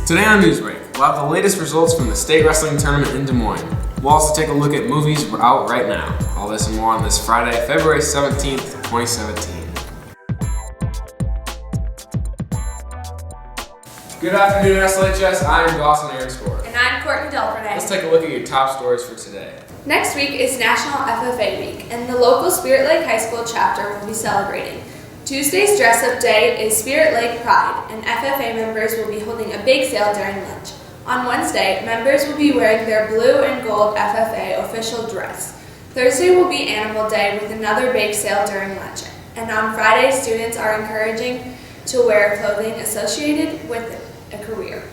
Today on Newsbreak, we'll have the latest results from the state wrestling tournament in Des Moines. We'll also take a look at movies out right now. All this and more on this Friday, February 17th, 2017. Good afternoon, SLHS. I'm Dawson Aaronsport. And I'm Courtney Delpernay. Let's take a look at your top stories for today. Next week is National FFA Week, and the local Spirit Lake High School chapter will be celebrating. Tuesday's dress-up day is Spirit Lake Pride, and FFA members will be holding a bake sale during lunch. On Wednesday, members will be wearing their blue and gold FFA official dress. Thursday will be Animal Day with another bake sale during lunch. And on Friday, students are encouraging to wear clothing associated with a career.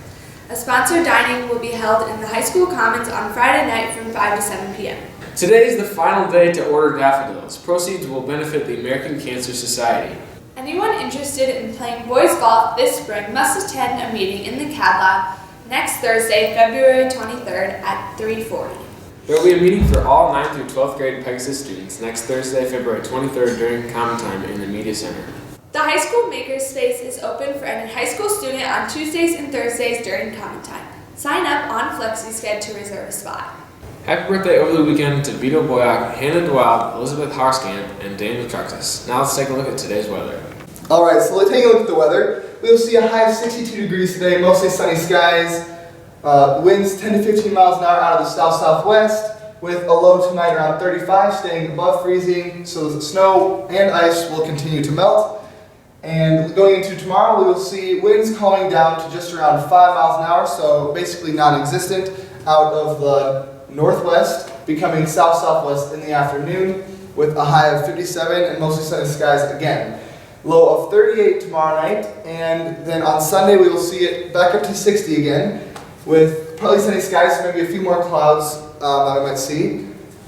A sponsored dining will be held in the high school commons on Friday night from 5 to 7 p.m. Today is the final day to order daffodils. Proceeds will benefit the American Cancer Society. Anyone interested in playing boys golf this spring must attend a meeting in the CAD Lab next Thursday, February 23rd at 3:40. There will be a meeting for all 9th through 12th grade Pegasus students next Thursday, February 23rd during common time in the Media Center. The high school makerspace is open for any high school student on Tuesdays and Thursdays during common time. Sign up on FlexiSched to reserve a spot. Happy birthday over the weekend to Vito Boyack, Hannah Dwald, Elizabeth Harskamp, and Daniel Truxas. Now let's take a look at today's weather. Alright, so let's take a look at the weather. We'll see a high of 62 degrees today, mostly sunny skies. Winds 10 to 15 miles an hour out of the south-southwest, with a low tonight around 35, staying above freezing, so the snow and ice will continue to melt. And going into tomorrow, we will see winds calming down to just around 5 miles an hour, so basically non-existent, out of the northwest, becoming south-southwest in the afternoon, with a high of 57 and mostly sunny skies again. Low of 38 tomorrow night, and then on Sunday we will see it back up to 60 again, with partly sunny skies, maybe a few more clouds that we might see,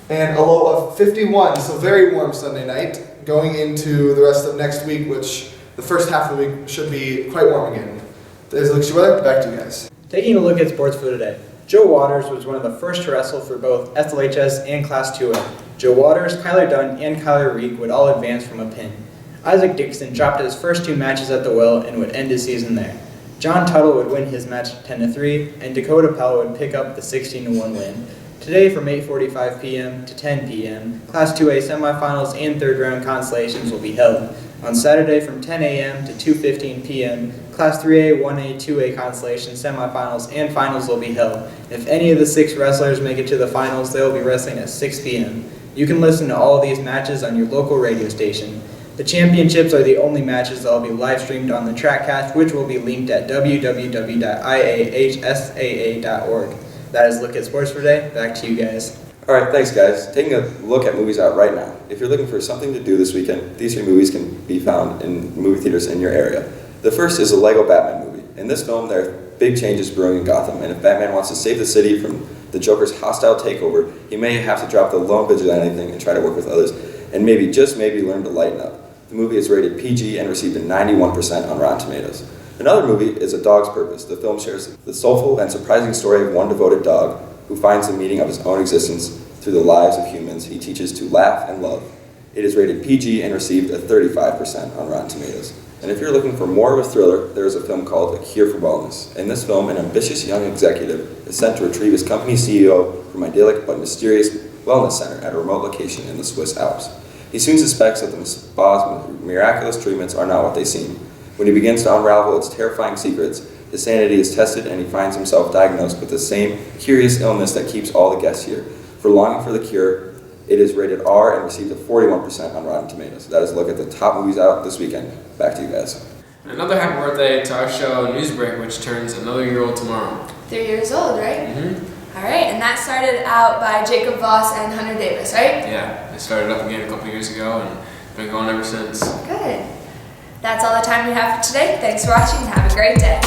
and a low of 51, so very warm Sunday night, going into the rest of next week, which the first half of the week should be quite warm again. There's the look weather. Back to you guys. Taking a look at sports for today. Joe Waters was one of the first to wrestle for both SLHS and Class 2A. Joe Waters, Kyler Dunn, and Kyler Reek would all advance from a pin. Isaac Dixon dropped his first 2 matches at the well and would end his season there. John Tuttle would win his match 10-3, and Dakota Pell would pick up the 16-1 win. Today from 8:45 p.m. to 10 p.m., Class 2A semifinals and third round consolations will be held. On Saturday from 10 a.m. to 2:15 p.m., Class 3A, 1A, 2A consolation semifinals and finals will be held. If any of the 6 wrestlers make it to the finals, they will be wrestling at 6 p.m. You can listen to all of these matches on your local radio station. The championships are the only matches that will be live streamed on the TrackCast, which will be linked at www.iahsaa.org. That is Look at Sports for today. Back to you guys. Alright, thanks guys. Taking a look at movies out right now. If you're looking for something to do this weekend, these 3 movies can be found in movie theaters in your area. The first is a Lego Batman movie. In this film, there are big changes brewing in Gotham, and if Batman wants to save the city from the Joker's hostile takeover, he may have to drop the lone vigilante thing and try to work with others, and maybe, just maybe, learn to lighten up. The movie is rated PG and received a 91% on Rotten Tomatoes. Another movie is A Dog's Purpose. The film shares the soulful and surprising story of one devoted dog who finds the meaning of his own existence through the lives of humans he teaches to laugh and love. It is rated PG and received a 35% on Rotten Tomatoes. And if you're looking for more of a thriller, there is a film called A Cure for Wellness. In this film, an ambitious young executive is sent to retrieve his company CEO from idyllic but mysterious wellness center at a remote location in the Swiss Alps. He soon suspects that the spa's miraculous treatments are not what they seem. When he begins to unravel its terrifying secrets, his sanity is tested and he finds himself diagnosed with the same curious illness that keeps all the guests here. For longing for the cure, it is rated R and received a 41% on Rotten Tomatoes. That is a look at the top movies out this weekend. Back to you guys. Another happy birthday to our show, Newsbreak, which turns another year old tomorrow. 3 years old, right? Mm-hmm. All right, and that started out by Jacob Voss and Hunter Davis, right? Yeah, they started up again a couple years ago and been going ever since. Good. That's all the time we have for today. Thanks for watching and have a great day.